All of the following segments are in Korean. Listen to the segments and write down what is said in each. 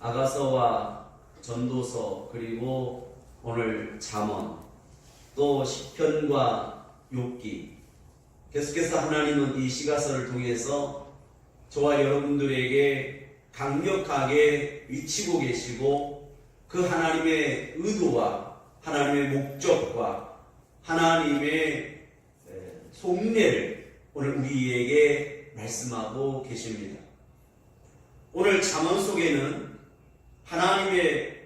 아가서와 전도서 그리고 오늘 잠언 또 시편과 욥기 계속해서 하나님은 이 시가서를 통해서 저와 여러분들에게 강력하게 위치고 계시고 그 하나님의 의도와 하나님의 목적과 하나님의 속내를 오늘 우리에게 말씀하고 계십니다. 오늘 잠언 속에는 하나님의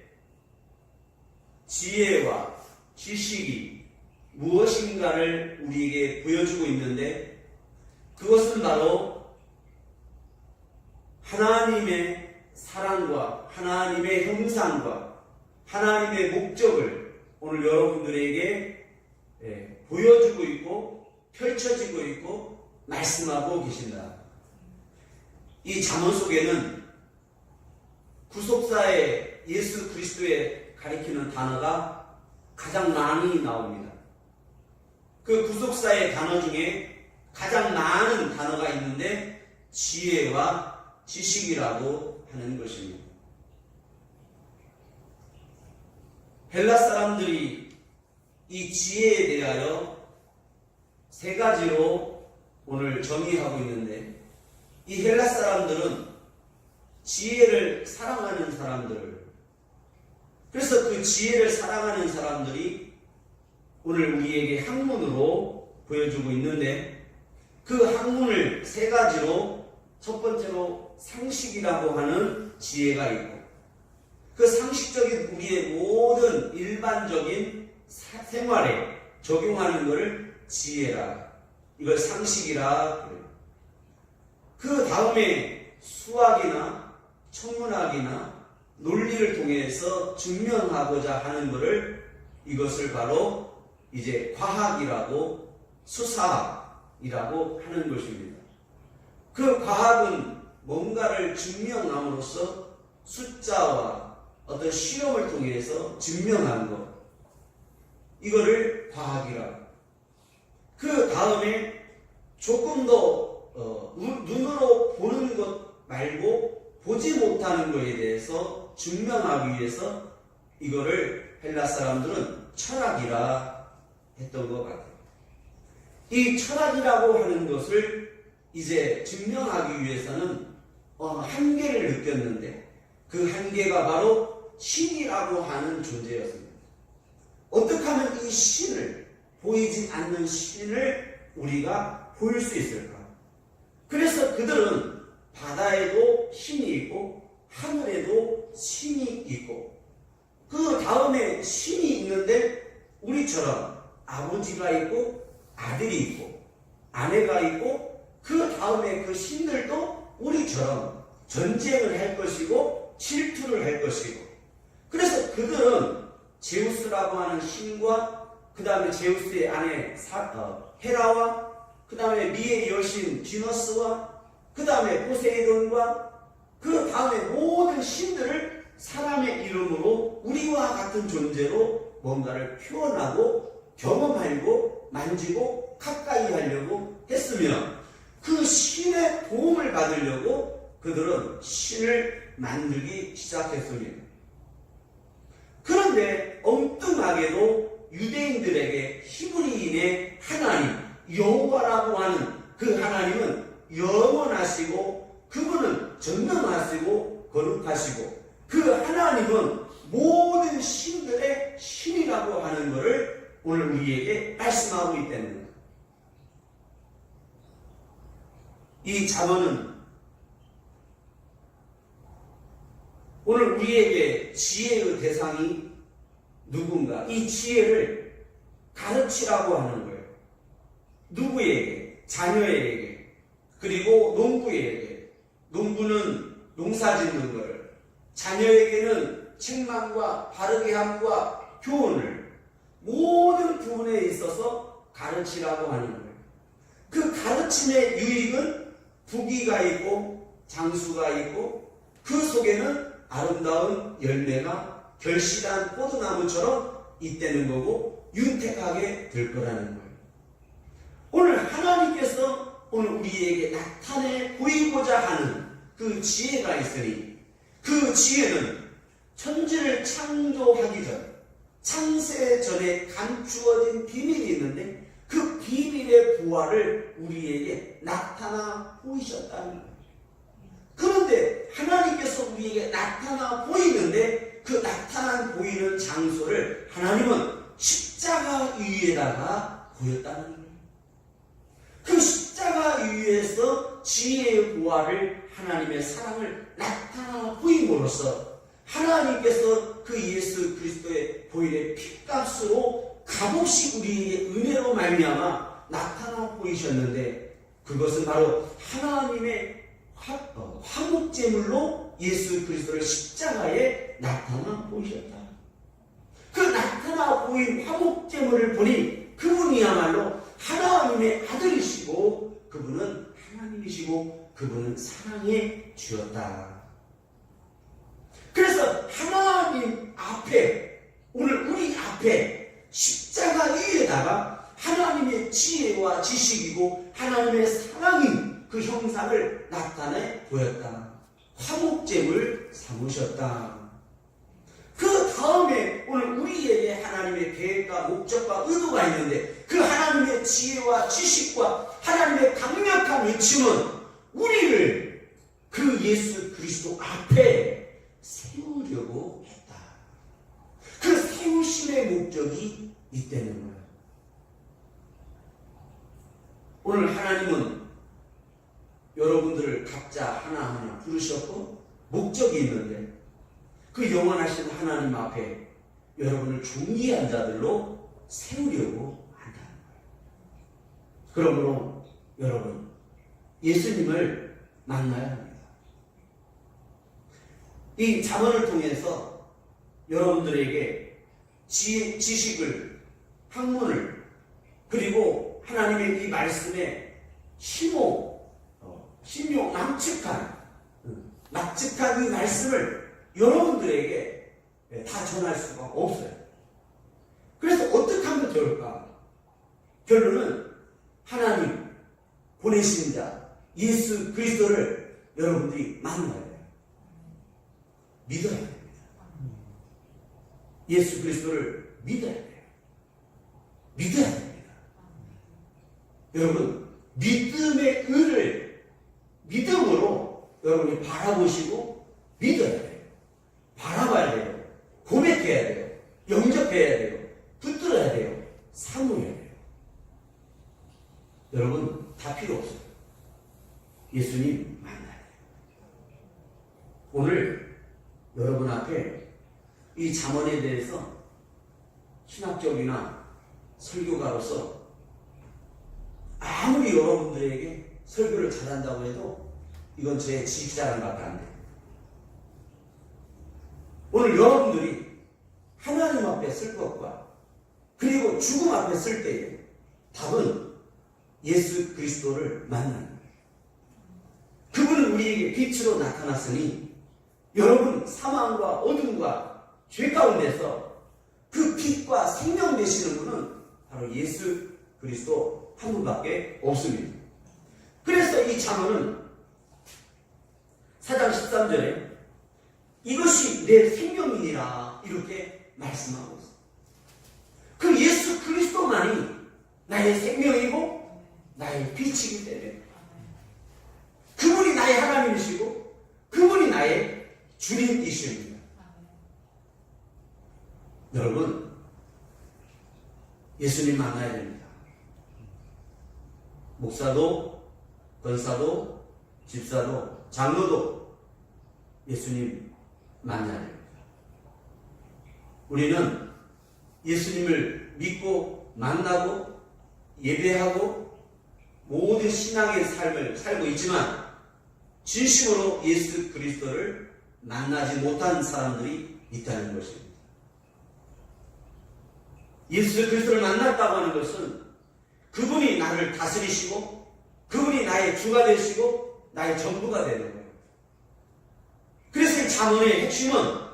지혜와 지식이 무엇인가를 우리에게 보여주고 있는데 그것은 바로 하나님의 사랑과 하나님의 형상과 하나님의 목적을 오늘 여러분들에게 보여주고 있고 펼쳐지고 있고 말씀하고 계신다. 이 잠언 속에는 구속사의 예수 그리스도에 가리키는 단어가 가장 많이 나옵니다. 그 구속사의 단어 중에 가장 많은 단어가 있는데 지혜와 지식이라고 하는 것입니다. 헬라 사람들이 이 지혜에 대하여 세 가지로 오늘 정의하고 있는데 이 헬라 사람들은 지혜를 사랑하는 사람들, 그래서 그 지혜를 사랑하는 사람들이 오늘 우리에게 학문으로 보여주고 있는데 그 학문을 세 가지로 첫 번째로 상식이라고 하는 지혜가 있고 그 상식적인 우리의 모든 일반적인 생활에 적용하는 것을 지혜라, 이걸 상식이라 그래요. 그 다음에 수학이나 천문학이나 논리를 통해서 증명하고자 하는 것을 이것을 바로 이제 과학이라고 수사학이라고 하는 것입니다. 그 과학은 뭔가를 증명함으로써 숫자와 어떤 실험을 통해서 증명하는 것, 이거를 과학이라고. 그 다음에 조금 더 눈으로 보는 것 말고 보지 못하는 것에 대해서 증명하기 위해서 이거를 헬라 사람들은 철학이라 했던 것 같아요. 이 철학이라고 하는 것을 이제 증명하기 위해서는 한계를 느꼈는데 그 한계가 바로 신이라고 하는 존재였습니다. 어떻게 하면 이 신을, 보이지 않는 신을 우리가 볼 수 있을까? 그래서 그들은 바다에도 신이 있고 하늘에도 신이 있고 그 다음에 신이 있는데 우리처럼 아버지가 있고 아들이 있고 아내가 있고 그 다음에 그 신들도 우리처럼 전쟁을 할 것이고 질투를 할 것이고, 그래서 그들은 제우스라고 하는 신과 그 다음에 제우스의 아내 헤라와 그 다음에 미의 여신 디너스와 그 다음에 포세이돈과 그 다음에 모든 신들을 사람의 이름으로 우리와 같은 존재로 뭔가를 표현하고 경험하려고 만지고 가까이 하려고 했으면 그 신의 도움을 받으려고 그들은 신을 만들기 시작했습니다. 그런데 엉뚱하게도 유대인들에게 히브리인의 하나님 여호와라고 하는 그 하나님은 영원하시고 그분은 전능하시고 거룩하시고 그 하나님은 모든 신들의 신이라고 하는 것을 오늘 우리에게 말씀하고 있다는 것. 이 잠언은 오늘 우리에게 지혜의 대상이 누군가, 이 지혜를 가르치라고 하는 거예요. 누구에게? 자녀에게, 그리고 농부에게. 농부는 농사 짓는 것을, 자녀에게는 책망과 바르게 함과 교훈을 모든 부분에 있어서 가르치라고 하는 거예요. 그 가르침의 유익은 부귀가 있고 장수가 있고 그 속에는 아름다운 열매가 결실한 포도나무처럼 있다는 거고 윤택하게 될 거라는 거예요. 오늘 하나님께서 오늘 우리에게 나타내 보이고자 하는 그 지혜가 있으니 그 지혜는 천지를 창조하기 전, 창세 전에 감추어진 비밀이 있는데 그 비밀의 부활을 우리에게 나타나 보이셨다는 거예요. 그런데 하나님께서 우리에게 나타나 보이는데 그 나타나 보이는 장소를 하나님은 십자가 위에다가 보였다는 거예요. 그 십자가 위에서 지혜의 부활을 하나님의 사랑을 나타나 보임으로써 하나님께서 그 예수 그리스도의 보일의 핏값으로 값없이 우리에게 은혜로 말미암아 나타나 보이셨는데 그것은 바로 하나님의 화목제물로 예수 그리스도를 십자가에 나타나 보이셨다. 그 나타나 보인 화목제물을 보니 그분이야말로 하나님의 아들이시고 그분은 하나님이시고 그분은 사랑의 주였다. 그래서 하나님 앞에 오늘 우리 앞에 십자가 위에다가 하나님의 지혜와 지식이고 하나님의 사랑인 그 형상을 나타내 보였다. 화목제물 삼으셨다. 그 다음에 오늘 우리에게 하나님의 계획과 목적과 의도가 있는데 그 하나님의 지혜와 지식과 하나님의 강력한 외침은 우리를 그 예수 그리스도 앞에 세우려고 했다. 그 세우심의 목적이 있다는 거예요. 오늘 하나님은 여러분들을 각자 하나하나 부르셨고 목적이 있는데 그 영원하신 하나님 앞에 여러분을 존귀한 자들로 세우려고 한다는 거예요. 그러므로 여러분 예수님을 만나야 합니다. 이 잠언을 통해서 여러분들에게 지식을, 학문을 그리고 하나님의 이 말씀에 심요 납득한 이 말씀을 여러분들에게 다 전할 수가 없어요. 그래서 어떻게 하면 좋을까? 결론은 하나님 보내신 자 예수 그리스도를 여러분들이 만나야 돼요. 믿어야 됩니다. 예수 그리스도를 믿어야 돼요. 믿어야 됩니다. 여러분 믿음의 의를 믿음으로 여러분이 바라보시고 믿어야 돼요. 바라봐야 돼요. 고백해야 돼요. 영접해야 돼요. 붙들어야 돼요. 사모해야 돼요. 여러분 다 필요 없어요. 예수님 만나야 돼요. 오늘 여러분 앞에 이 잠언에 대해서 신학적이나 설교가로서 아무리 여러분들에게 설교를 잘한다고 해도 이건 제 지식자랑밖에 안 돼요. 오늘 여러분들이 하나님 앞에 쓸 것과 그리고 죽음 앞에 쓸 때에 답은 예수 그리스도를 만나는 거예요. 그분은 우리에게 빛으로 나타났으니 여러분 사망과 어둠과 죄 가운데서 그 빛과 생명 되시는 분은 바로 예수 그리스도 한 분밖에 없습니다. 그래서 이 잠언은 4장 13절에 이것이 내 생명이니라 이렇게 말씀하고 있습니다. 그 예수 그리스도만이 나의 생명이고 나의 빛이기 때문에 그분이 나의 하나님이시고 그분이 나의 주님이십니다. 여러분 예수님 만나야 됩니다. 목사도 권사도 집사도 장로도 예수님 만나야 됩니다. 우리는 예수님을 믿고 만나고 예배하고 모든 신앙의 삶을 살고 있지만 진심으로 예수 그리스도를 만나지 못한 사람들이 있다는 것입니다. 예수 그리스도를 만났다고 하는 것은 그분이 나를 다스리시고 그분이 나의 주가 되시고 나의 전부가 되는 거예요. 그래서 이 잠언의 핵심은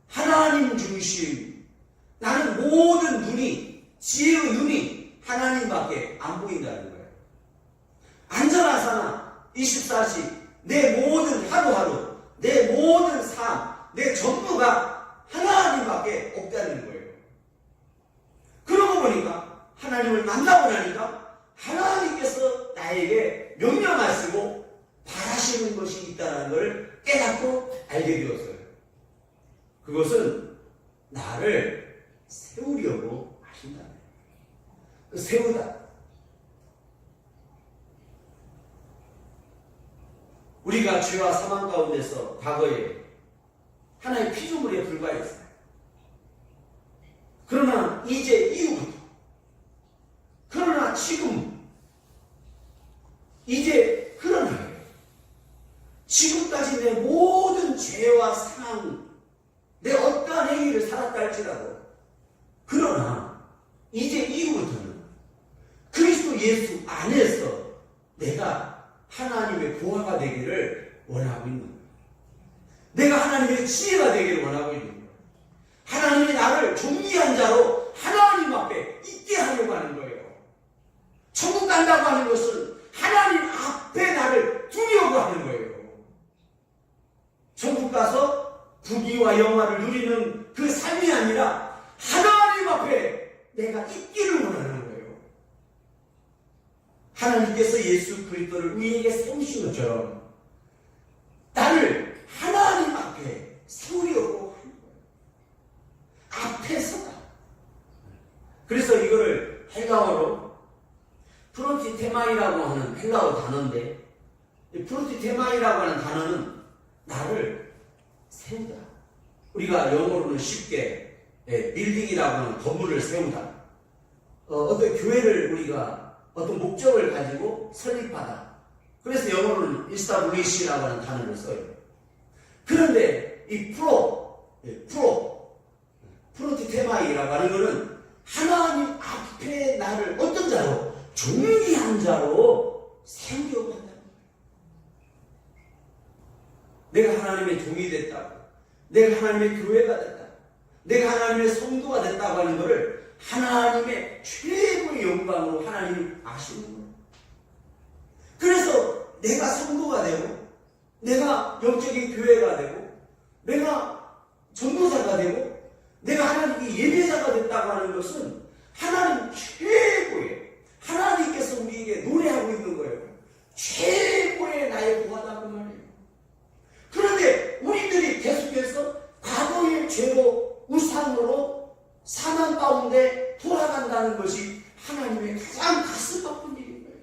하나님 중심. 나는 모든 눈이 지혜의 눈이 하나님밖에 안 보인다는 거예요. 안전하사나 24시 내 모든 하루하루 내 모든 삶, 내 전부가 하나님밖에 없다는 거예요. 그러고 보니까 하나님을 만나고 나니까 하나님께서 나에게 명령하시고 바라시는 것이 있다는 걸 깨닫고 알게 되었어요. 그것은 나를 세우려고 하신다. 세우다. 우리가 죄와 사망 가운데서 과거에 하나의 피조물에 불과했어요. 그러나 이제 이후부터, 그러나 지금, 이제 그러나 지금까지 내 모든 죄와 사망, 내 어떠한 행위를 살았다 할지라도, 그러나 이제 이후부터는 그리스도 예수 안에서 내가 하나님의 보화가 되기를 원하고 있는 거예요. 내가 하나님의 지혜가 되기를 원하고 있는 거예요. 하나님이 나를 존귀한 자로 하나님 앞에 있게 하려고 하는 거예요. 천국 간다고 하는 것은 하나님 앞에 나를 두려고 하는 거예요. 천국 가서 부귀와 영화를 누리는 그 삶이 아니라 하나님 앞에 내가 있기를 원하는 거예요. 하나님께서 예수 그리스도를 우리에게 세우신 것처럼 나를 하나님 앞에 세우려고 하는 거예요. 앞에서다. 그래서 이거를 헬라어로 프론티테마이라고 하는 헬라어 단어인데, 프론티테마이라고 하는 단어는 나를 세우다. 우리가 영어로는 쉽게 빌딩이라고 하는 건물을 세우다. 어떤 교회를 우리가 어떤 목적을 가지고 설립하다. 그래서 영어로는 establish라고 하는 단어를 써요. 그런데 이 프론티테마이라고 하는 것은 하나님 앞에 나를 어떤 자로? 존귀한 자로 세우려고 한다는 거예요. 내가 하나님의 종이 됐다고, 내가 하나님의 교회가 됐다고, 내가 하나님의 성도가 됐다고 하는 것을 하나님의 최고의 영광으로 하나님이 아시는 거예요. 그래서 내가 성도가 되고, 내가 영적인 교회가 되고, 내가 전도자가 되고, 내가 하나님의 예배자가 됐다고 하는 것은 하나님 최고의, 하나님께서 우리에게 노래하고 있는 거예요. 최고의 나의 보화다는 말이에요. 그런데 우리들이 계속해서 과거의 죄로, 우상으로 사망 가운데 돌아간다는 것이 하나님의 가장 가슴 아픈 일인 거예요.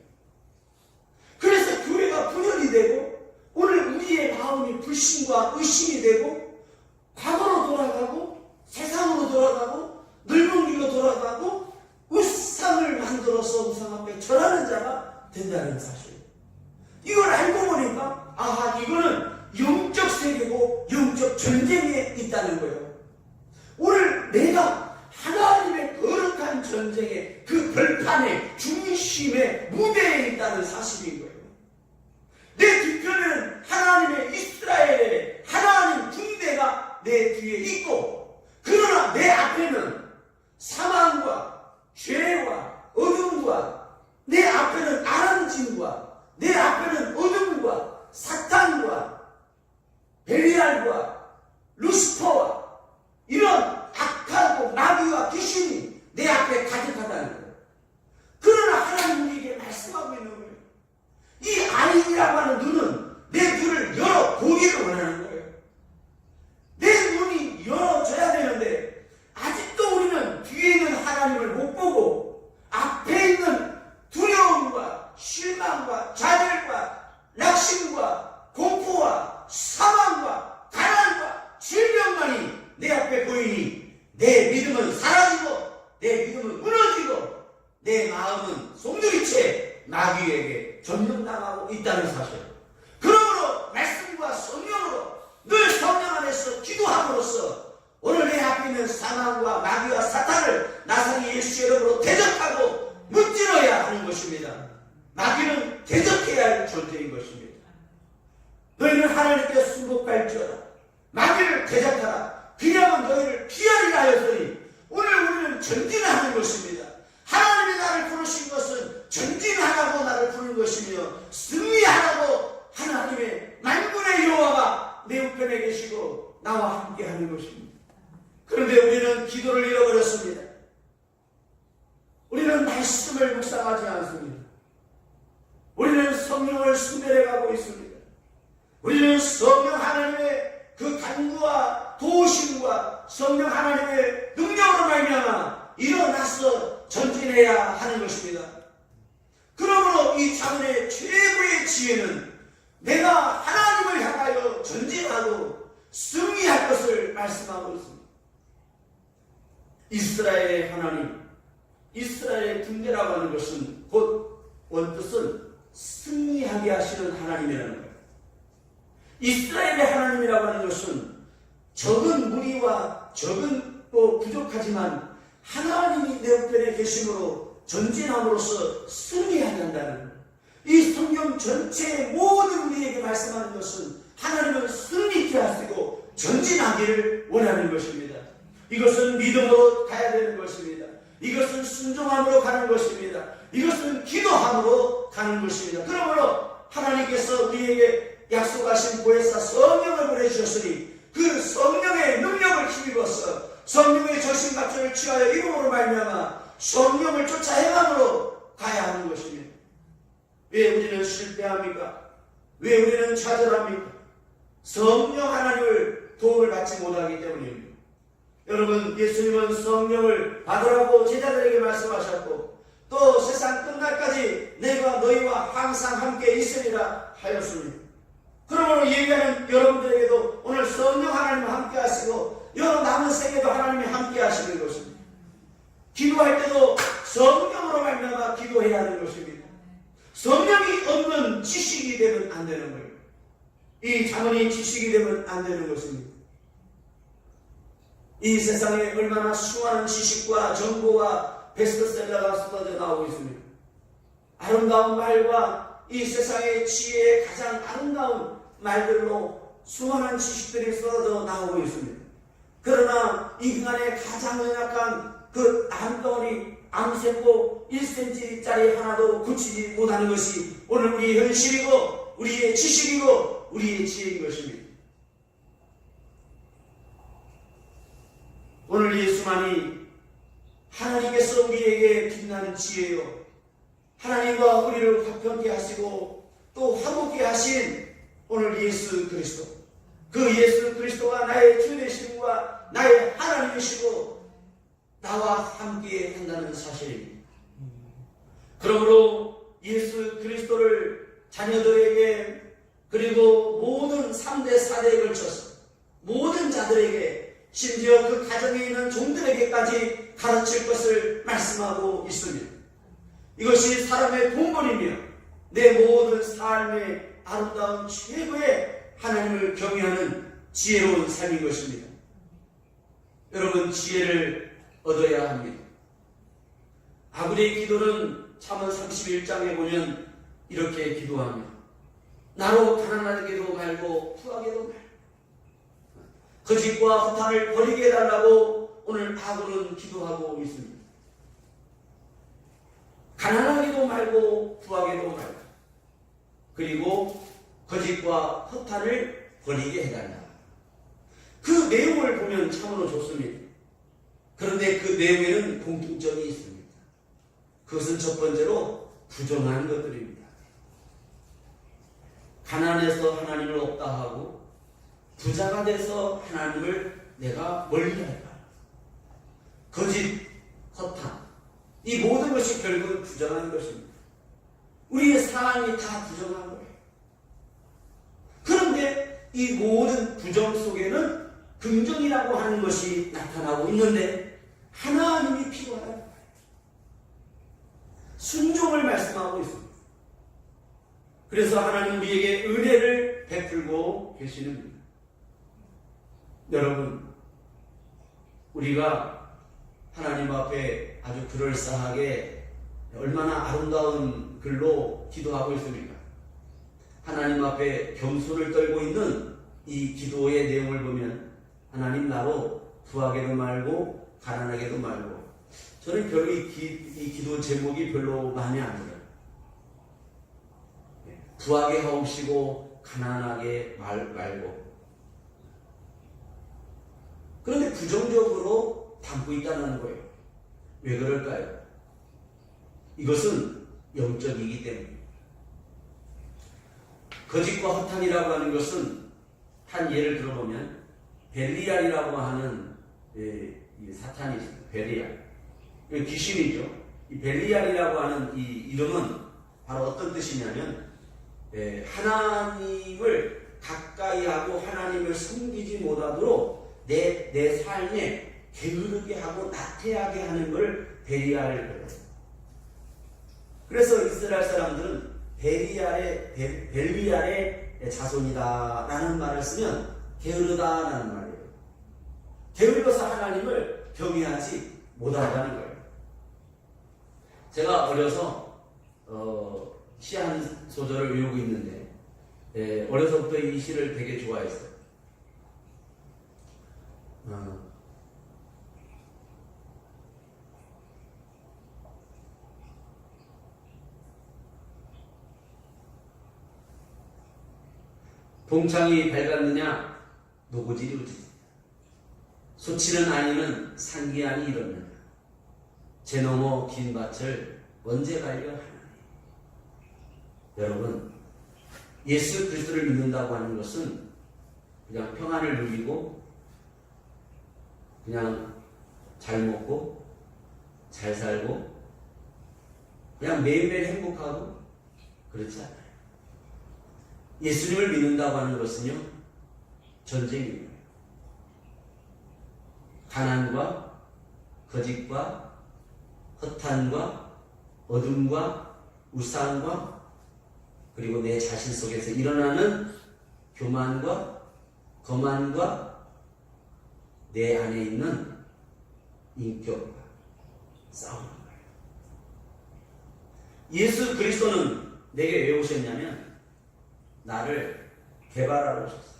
그래서 교회가 분열이 되고, 오늘 우리의 마음이 불신과 의심이 되고, 과거로 돌아가고, 세상으로 돌아가고, 늙은 길로 돌아가고, 우상을 만들어서 우상 앞에 절하는 자가 된다는 사실. 이걸 알고 보니까, 아하, 이거는 영적 세계고 영적 전쟁에 있다는 거예요. 오늘 내가 하나님의 거룩한 전쟁의 그 벌판의 중심의 무대에 있다는 사실인 거예요. 내 뒤편에는 하나님의 이스라엘의 하나님 군대가 내 뒤에 있고, 그러나 내 앞에는 사망과 죄와 어둠과, 내 앞에는 아람진과, 내 앞에는 어둠과 사탄과 벨리알과 루시퍼와 이런 악하고 마귀와 귀신이 내 앞에 가득하다는 거예요. 그러나 하나님 우리에게 말씀하고 있는 거예요. 이 아인이라고 하는 눈은 내 눈을 열어 보기를 원하는 거예요. 내 눈이 열어져야 되는데 아직도 우리는 뒤에 있는 하나님을 못 보고 앞에 있는 두려움과 실망과 좌절과 낙심과 공포와 사망과 가난과 질병만이 내 앞에 보이니 내 믿음은 사라지고 내 믿음은 무너지고 내 마음은 송두리째 마귀에게 전염당하고 있다는 사실. 그러므로 말씀과 성령으로 늘 성령 안에서 기도함으로써 오늘 내 앞에 있는 사망과 마귀와 사탄을 나사렛 예수 이름으로 대적하고 무찌러야 하는 것입니다. 마귀는 대적해야 할 존재인 것입니다. 너희는 하나님께 순복할지어다. 마귀를 대적하라. 비량은 너희를 피하리라 하였으니 오늘 우리는 전진하는 것입니다. 하나님이 나를 부르신 것은 전진하라고 나를 부르는 것이며 승리하라고 하나님의 만군의 여호와가 내 우편에 계시고 나와 함께 하는 것입니다. 그런데 우리는 기도를 잃어버렸습니다. 우리는 말씀을 묵상하지 않습니다. 우리는 성령을 숭배해가고 있습니다. 우리는 성령 하나님의 그 간구와 도우심과 성령 하나님의 능력으로 말미암아 일어나서 전진해야 하는 것입니다. 그러므로 이 자문의 최고의 지혜는 내가 하나님을 향하여 전진하고 승리할 것을 말씀하고 있습니다. 이스라엘의 하나님, 이스라엘의 군대라고 하는 것은 곧 원뜻은 승리하게 하시는 하나님이라는 거예요. 이스라엘의 하나님이라고 하는 것은 적은 무리와 적은 부족하지만 하나님이 내 우편에 계심으로 전진함으로써 승리하게 한다는 거예요. 이 성경 전체의 모든 우리에게 말씀하는 것은 하나님은 승리케 하시고 전진하기를 원하는 것입니다. 이것은 믿음으로 가야 되는 것입니다. 이것은 순종함으로 가는 것입니다. 이것은 기도함으로 가는 것입니다. 그러므로 하나님께서 우리에게 약속하신 보혜사 성령을 보내주셨으니 그 성령의 능력을 힘입어서 성령의 전신갑주를 취하여 이름으로 말미암아 성령을 쫓아 행함으로 가야 하는 것입니다. 왜 우리는 실패합니까? 왜 우리는 좌절합니까? 성령 하나님을 도움을 받지 못하기 때문입니다. 여러분, 예수님은 성령을 받으라고 제자들에게 말씀하셨고 또 세상 끝날까지 내가 너희와 항상 함께 있으리라 하였습니다. 그러므로 예배하는 여러분들에게도 오늘 성령 하나님과 함께 하시고 여러 남은 생에도 하나님이 함께 하시는 것입니다. 기도할 때도 성령으로 말미암아 기도해야 하는 것입니다. 성령이 없는 지식이 되면 안 되는 거예요. 이 자문이 지식이 되면 안 되는 것입니다. 이 세상에 얼마나 수많은 지식과 정보와 베스트셀러가 쏟아져 나오고 있습니다. 아름다운 말과 이 세상의 지혜의 가장 아름다운 말들로 수많은 지식들이 쏟아져 나오고 있습니다. 그러나 인간의 가장 연약한 그 암덩어리 암세포 1cm짜리 하나도 고치지 못하는 것이 오늘 우리의 현실이고 우리의 지식이고 우리의 지혜인 것입니다. 오늘 예수만이 하나님께서 우리에게 빛나는 지혜요, 하나님과 우리를 화평케 하시고 또 화목케 하신 오늘 예수 그리스도, 그 예수 그리스도가 나의 주 되심과 나의 하나님이시고 나와 함께 한다는 사실입니다. 그러므로 예수 그리스도를 자녀들에게 그리고 모든 3대 4대에 걸쳐서 모든 자들에게 심지어 그 가정에 있는 종들에게까지 가르칠 것을 말씀하고 있습니다. 이것이 사람의 본분이며 내 모든 삶의 아름다운 최고의 하나님을 경외하는 지혜로운 삶인 것입니다. 여러분, 지혜를 얻어야 합니다. 아브디의 기도는 잠언 31장에 보면 이렇게 기도합니다. 나로 가난하게도 말고 부하게도 말고 거짓과 허탄을 버리게 해달라고 오늘 아브는 기도하고 있습니다. 가난하게도 말고 부하게도 말고 그리고 거짓과 허탄을 버리게 해달라. 그 내용을 보면 참으로 좋습니다. 그런데 그 내용에는 공통점이 있습니다. 그것은 첫 번째로 부정한 것들입니다. 가난해서 하나님을 없다 하고 부자가 돼서 하나님을 내가 멀리할까? 거짓, 허탄, 이 모든 것이 결국은 부정한 것입니다. 우리의 삶이 다 부정한 거예요. 그런데 이 모든 부정 속에는 긍정이라고 하는 것이 나타나고 있는데 하나님이 필요하다. 순종을 말씀하고 있습니다. 그래서 하나님 우리에게 은혜를 베풀고 계시는 겁니다. 여러분, 우리가 하나님 앞에 아주 그럴싸하게 얼마나 아름다운 글로 기도하고 있습니까? 하나님 앞에 겸손을 떨고 있는 이 기도의 내용을 보면 하나님 나로 부하게도 말고 가난하게도 말고, 저는 별로 이 기도 제목이 별로 마음에 안 들어요. 부하게 하옵시고 가난하게 말고 그런데 부정적으로 담고 있다는 거예요. 왜 그럴까요? 이것은 영적이기 때문입니다. 거짓과 허탄이라고 하는 것은 한 예를 들어보면 벨리알이라고 하는 이 사탄이죠. 벨리알. 귀신이죠. 이 벨리알이라고 하는 이 이름은 바로 어떤 뜻이냐면 하나님을 가까이 하고 하나님을 섬기지 못하도록 내 삶에 게으르게 하고 나태하게 하는 걸 벨리알을 그래요. 그래서 이스라엘 사람들은 벨리알의 자손이다라는 말을 쓰면 게으르다라는 말이에요. 게을러서 하나님을 경외하지 못한다는 거예요. 제가 어려서 시 한 소절을 외우고 있는데 어려서부터 이 시를 되게 좋아했어요. 동창이 밝았느냐 노고질이 우지 소치는 아니는 상기하니 이러느냐 제 넘어 긴 밭을 언제 갈려 하나니. 여러분, 예수 그리스도를 믿는다고 하는 것은 그냥 평안을 누리고 그냥 잘 먹고 잘 살고 그냥 매일매일 행복하고 그렇지 않아요. 예수님을 믿는다고 하는 것은요, 전쟁입니다. 가난과 거짓과 허탄과 어둠과 우상과 그리고 내 자신 속에서 일어나는 교만과 거만과 내 안에 있는 인격과 싸우는 거예요. 예수 그리스도는 내게 왜 오셨냐면 나를 개발하러 오셨어요.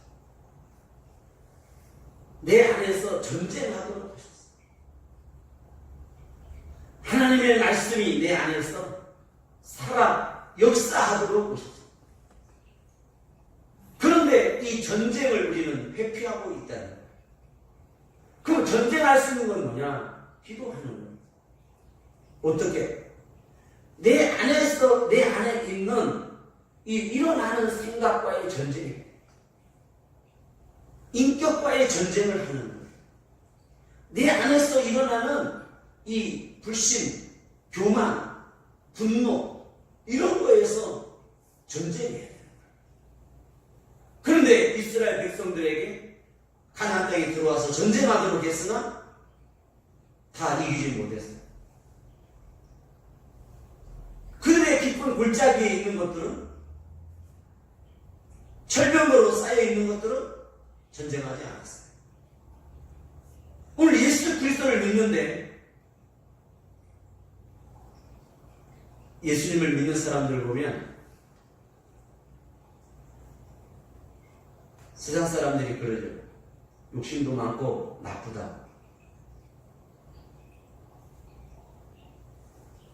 내 안에서 전쟁하도록 하셨어요. 하나님의 말씀이 내 안에서 역사하도록 오셨어요. 그런데 이 전쟁을 우리는 회피하고 있다는 거예요. 그럼 전쟁할 수 있는 건 뭐냐? 기도하는 거예요. 어떻게? 내 안에서, 내 안에 있는 이 일어나는 생각과의 전쟁이에요. 인격과의 전쟁을 하는 거예요. 내 안에서 일어나는 이 불신, 교만, 분노 이런 거에서 전쟁해야 돼요. 그런데 이스라엘 백성들에게 가나안 땅에 들어와서 전쟁하도록 했으나 다 이기지 못했어요. 그들의 깊은 골짜기에 있는 것들은 철벽으로 쌓여 있는 것들은 전쟁하지 않았어요. 오늘 예수 그리스도를 믿는데 예수님을 믿는 사람들 보면 세상 사람들이 그러죠. 욕심도 많고 나쁘다.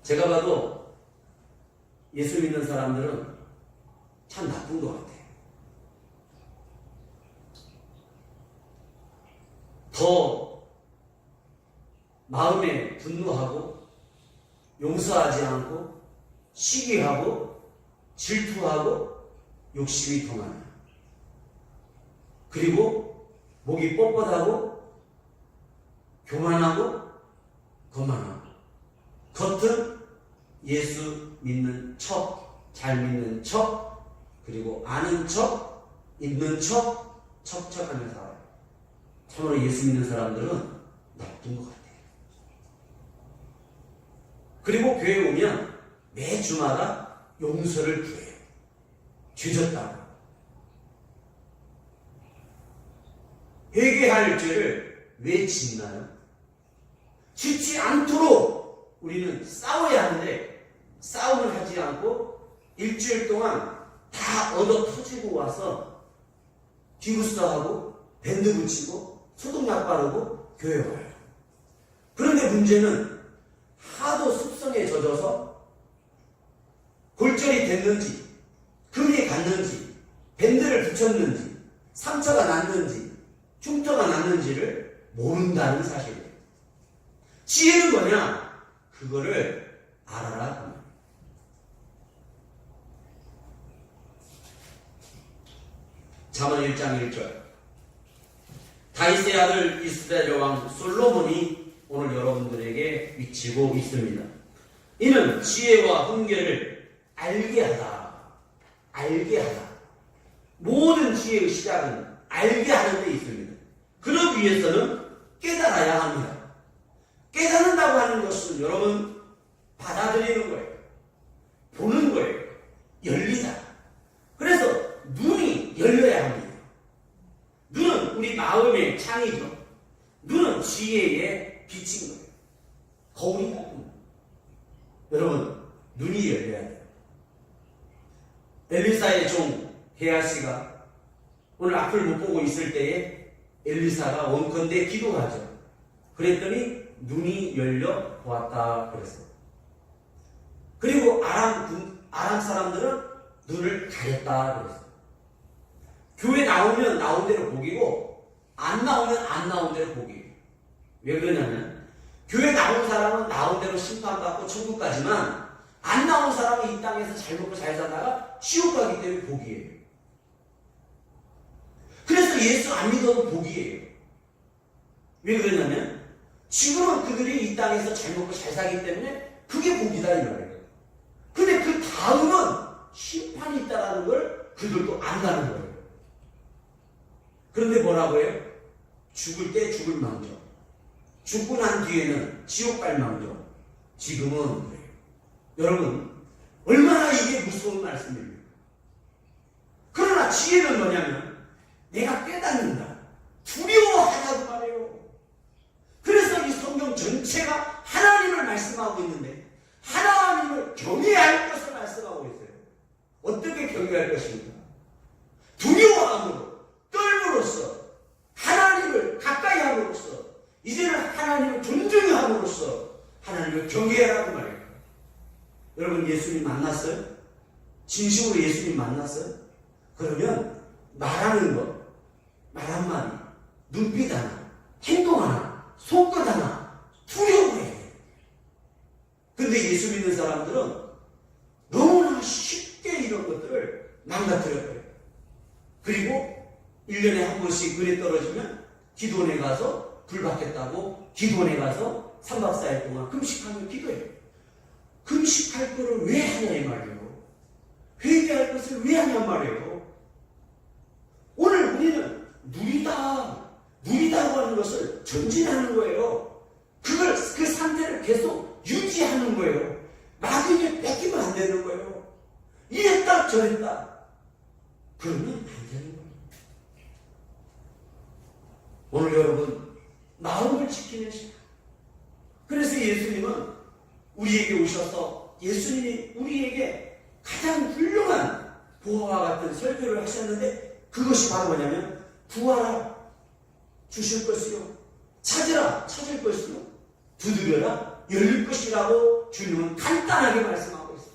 제가 봐도 예수 믿는 사람들은 참 나쁜 것 같아요. 더 마음에 분노하고 용서하지 않고 시기하고 질투하고 욕심이 더 많아요. 그리고 목이 뻣뻣하고 교만하고 거만하고 겉은 예수 믿는 척, 잘 믿는 척, 그리고 아는 척, 있는 척, 척척하면서 살아요. 참으로 예수 믿는 사람들은 나쁜 것 같아요. 그리고 교회 오면 매 주마다 용서를 구해요. 죄졌다고. 회개할 죄를 왜 짓나요? 짓지 않도록 우리는 싸워야 하는데 싸움을 하지 않고 일주일 동안 다 얻어 터지고 와서 기부스하고 밴드 붙이고 소독약 바르고 교회 와요. 그런데 문제는 하도 습성에 젖어서 골절이 됐는지 금이 갔는지 밴드를 붙였는지 상처가 났는지 흉터가 났는지를 모른다는 사실이에요. 지혜는 뭐냐? 그거를 알아라. 잠언 1장 1절. 다윗의 아들 이스라엘 왕 솔로몬이 오늘 여러분들에게 비치고 있습니다. 이는 지혜와 훈계를 알게 하다. 알게 하다. 모든 지혜의 시작은 알게 하는 데 있습니다. 그러기 위해서는 깨달아야 합니다. 깨닫는다고 하는 것은 여러분 받아들이는 거예요. 보는 거예요. 열리다. 그래서 눈이 열려야 합니다. 눈은 우리 마음의 창이죠. 눈은 지혜의 빛인 거예요. 거울이 같은 거예요. 여러분 눈이 열려야 돼요. 엘리사의 종 게하시가 오늘 앞을 못 보고 있을 때에 엘리사가 원컨대 기도하죠. 그랬더니 눈이 열려 보았다 그랬어요. 그리고 아람 사람들은 눈을 가렸다 그랬어요. 교회 나오면 나온 대로 복이고 안 나오면 안 나온 대로 복이에요. 왜 그러냐면 교회 나온 사람은 나온 대로 심판받고 천국 가지만 안 나온 사람은 이 땅에서 잘 먹고 잘 살다가 지옥 가기 때문에 복이에요. 그래서 예수 안 믿어도 복이에요. 왜 그러냐면 지금은 그들이 이 땅에서 잘 먹고 잘 살기 때문에 그게 복이다 이 말이에요. 근데 그 다음은 심판이 있다는 걸 그들도 안다는 거예요. 그런데 뭐라고 해요? 죽을 때 죽을 망정. 죽고 난 뒤에는 지옥 갈 망정. 지금은 그래요. 여러분 얼마나 이게 무서운 말씀입니까? 그러나 지혜는 뭐냐면 내가 깨닫는다. 두려워하라고 말해요. 그래서 이 성경 전체가 하나님을 말씀하고 있는데 하나님을 경외할 것을 말씀하고 있어요. 어떻게 경외할 것입니까? 두려워함으로 떨므로써 하나님을 가까이 함으로써 이제는 하나님을 존중히 함으로써 하나님을 경외하라고 말해요. 여러분 예수님 만났어요? 진심으로 예수님 만났어요? 그러면 말하는 것, 말 한마디, 눈빛 하나, 행동 하나, 손끝 하나 두려워해야 돼요. 근데 예수 믿는 사람들은 너무나 쉽게 이런 것들을 망가뜨려요. 그리고 1년에 한 번씩 은혜 떨어지면 기도원에 가서 불 받겠다고 기도원에 가서 3박 4일 동안 금식하며 기도해요. 금식할 거를 왜 하냐 이 말이에요. 회개할 것을 왜 하냐 말이에요. 오늘 우리는 누리다고 하는 것을 전진하는 거예요. 그 상태를 계속 유지하는 거예요. 나중에 뺏기면 안 되는 거예요. 이랬다 저랬다 그러면 안 되는 거예요. 오늘 여러분 마음을 지키는 시간. 그래서 예수님은 우리에게 오셔서 예수님이 우리에게 가장 훌륭한 보화와 같은 설교를 하셨는데 그것이 바로 뭐냐면 구하라 주실 것이요 찾으라 찾을 것이요 두드려라 열릴 것이라고 주님은 간단하게 말씀하고 있어요.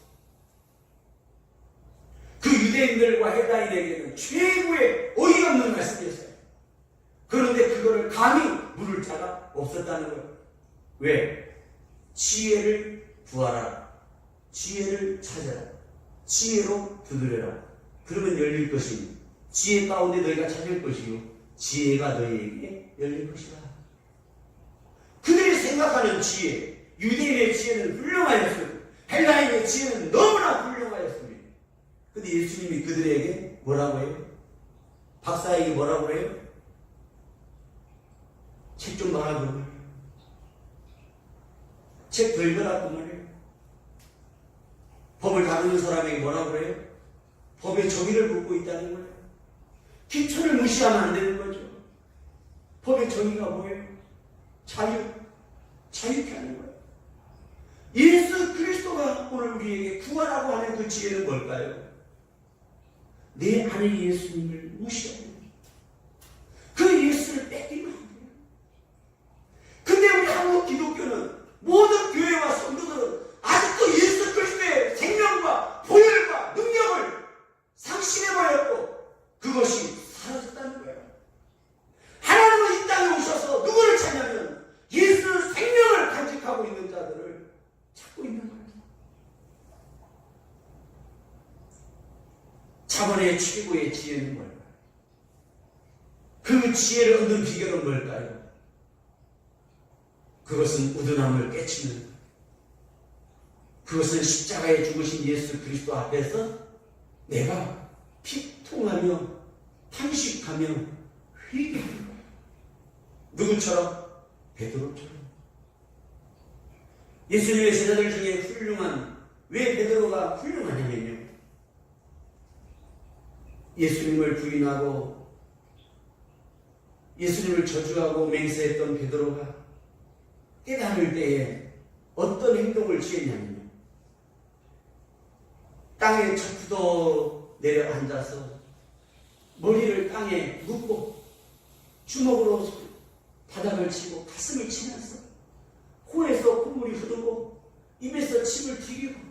그 유대인들과 헬라인에게는 최고의 어이가 없는 말씀이었어요. 그런데 그거를 감히 물을 자가 없었다는 거예요. 왜? 지혜를 구하라. 지혜를 찾아라. 지혜로 두드려라. 그러면 열릴 것이니 지혜 가운데 너희가 찾을 것이요 지혜가 너희에게 열릴 것이다. 그들이 생각하는 지혜, 유대인의 지혜는 훌륭하였습니다. 헬라인의 지혜는 너무나 훌륭하였습니다. 근데 예수님이 그들에게 뭐라고 해요? 박사에게 뭐라고 해요? 책 좀 봐라 그 말이에요. 책 읽으라 그 말이에요. 법을 다루는 사람에게 뭐라고 해요? 법의 정의를 묻고 있다는 거예요. 기초를 무시하면 안 되는 거죠. 법의 정의가 뭐예요? 자유케 하는 거예요. 예수 그리스도가 오늘 우리에게 구하라고 하는 그 지혜는 뭘까요? 내 안에 예수님을 무시하는 거예요. 그 예수를 뺏기면 안 돼요. 근데 우리 한국 기독교는 모든 교회와 성도들은 아직도 예수 그리스도의 생명과 보혈과 능력을 상실해버렸고 그것이 사라졌다는 거예요. 하나님은 이 땅에 오셔서 누구를 자본의 최고의 지혜는 뭘까요? 그 지혜를 얻는 비결은 뭘까요? 그것은 우둔함을 깨치는 것. 그것은 십자가에 죽으신 예수 그리스도 앞에서 내가 피통하며 탄식하며 회개하는 거예요. 누구처럼? 베드로처럼. 예수님의 제자들 중에 왜 베드로가 훌륭하냐면요, 예수님을 부인하고 예수님을 저주하고 맹세했던 베드로가 깨달을 때에 어떤 행동을 취했냐면요, 땅에 척추도 내려앉아서 머리를 땅에 눕고 주먹으로 바닥을 치고 가슴을 치면서 코에서 콧물이 흐르고 입에서 침을 튀기고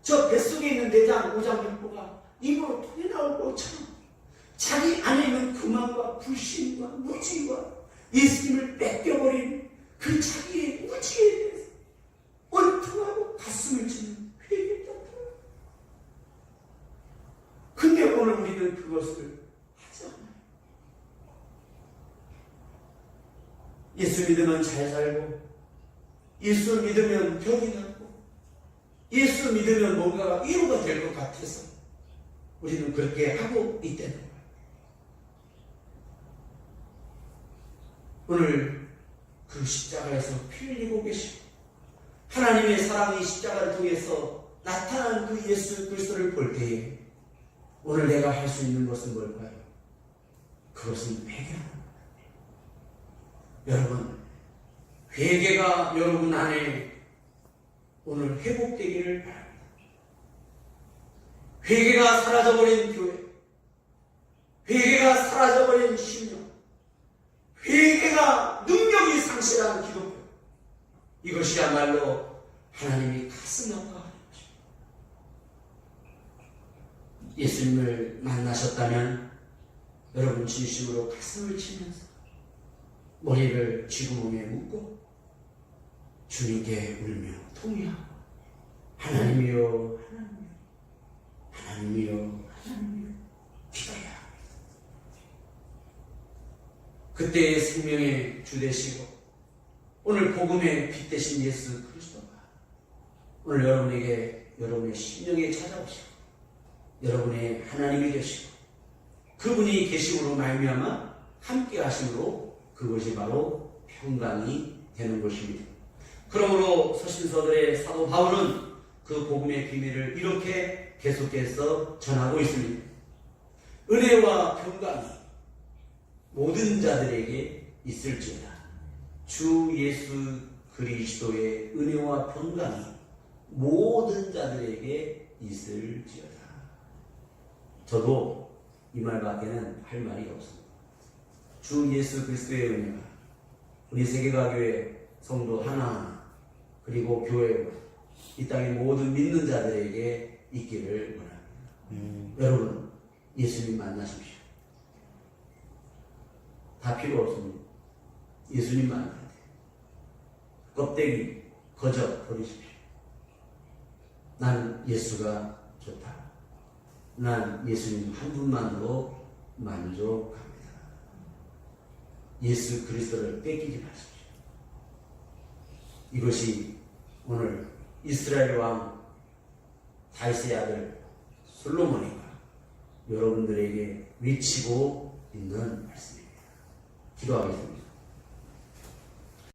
저 뱃속에 있는 내장 오장육부가 입으로 통해 나올 것처럼 자기 안에 있는 교만과 불신과 무지와 예수님을 뺏겨버린 그 자기의 무지에 대해서 원통하고 가슴을 치는 회개했던 거예요. 근데 오늘 우리는 그것을 하지 않아요. 예수 믿으면 잘 살고, 예수 믿으면 병이 낫고, 예수 믿으면 뭔가가 위로가 될 것 같아서 우리는 그렇게 하고 있다는 거예요. 오늘 그 십자가에서 피 흘리고 계시고 하나님의 사랑이 십자가를 통해서 나타난 그 예수 그리스도를 볼 때에 오늘 내가 할 수 있는 것은 뭘까요? 그것은 회개하는 거예요. 여러분, 회개가 여러분 안에 오늘 회복되기를 바랍니다. 회개가 사라져버린 교회, 회개가 사라져버린 신령, 회개가 능력이 상실한 기독교, 이것이야말로 하나님이 가슴 아파하는 것입니다. 예수님을 만나셨다면 여러분 진심으로 가슴을 치면서 머리를 쥐구멍에 묻고 주님께 울며 통회하고 하나님이여 하나님이여 기도해야 합니다. 그때의 생명의 주 되시고 오늘 복음의 빛 되신 예수 그리스도가 오늘 여러분에게 여러분의 심령에 찾아오시고 여러분의 하나님이 되시고 그분이 계심으로 말미암아 함께 하심으로 그것이 바로 평강이 되는 것입니다. 그러므로 서신서들의 사도 바울은 그 복음의 비밀을 이렇게 계속해서 전하고 있습니다. 은혜와 평강이 모든 자들에게 있을지어다. 주 예수 그리스도의 은혜와 평강이 모든 자들에게 있을지어다. 저도 이 말밖에는 할 말이 없습니다. 주 예수 그리스도의 은혜가 우리 세계가교회 성도 하나하나 그리고 교회와 이 땅의 모든 믿는 자들에게 있기를 원합니다. 여러분, 예수님 만나십시오. 다 필요 없습니다. 예수님 만나야 돼요. 껍데기 거저 버리십시오. 나는 예수가 좋다. 난 예수님 한 분만으로 만족합니다. 예수 그리스도를 뺏기지 마십시오. 이것이 오늘 이스라엘 왕 다윗의 아들 솔로몬이가 여러분들에게 외치고 있는 말씀입니다. 기도하겠습니다.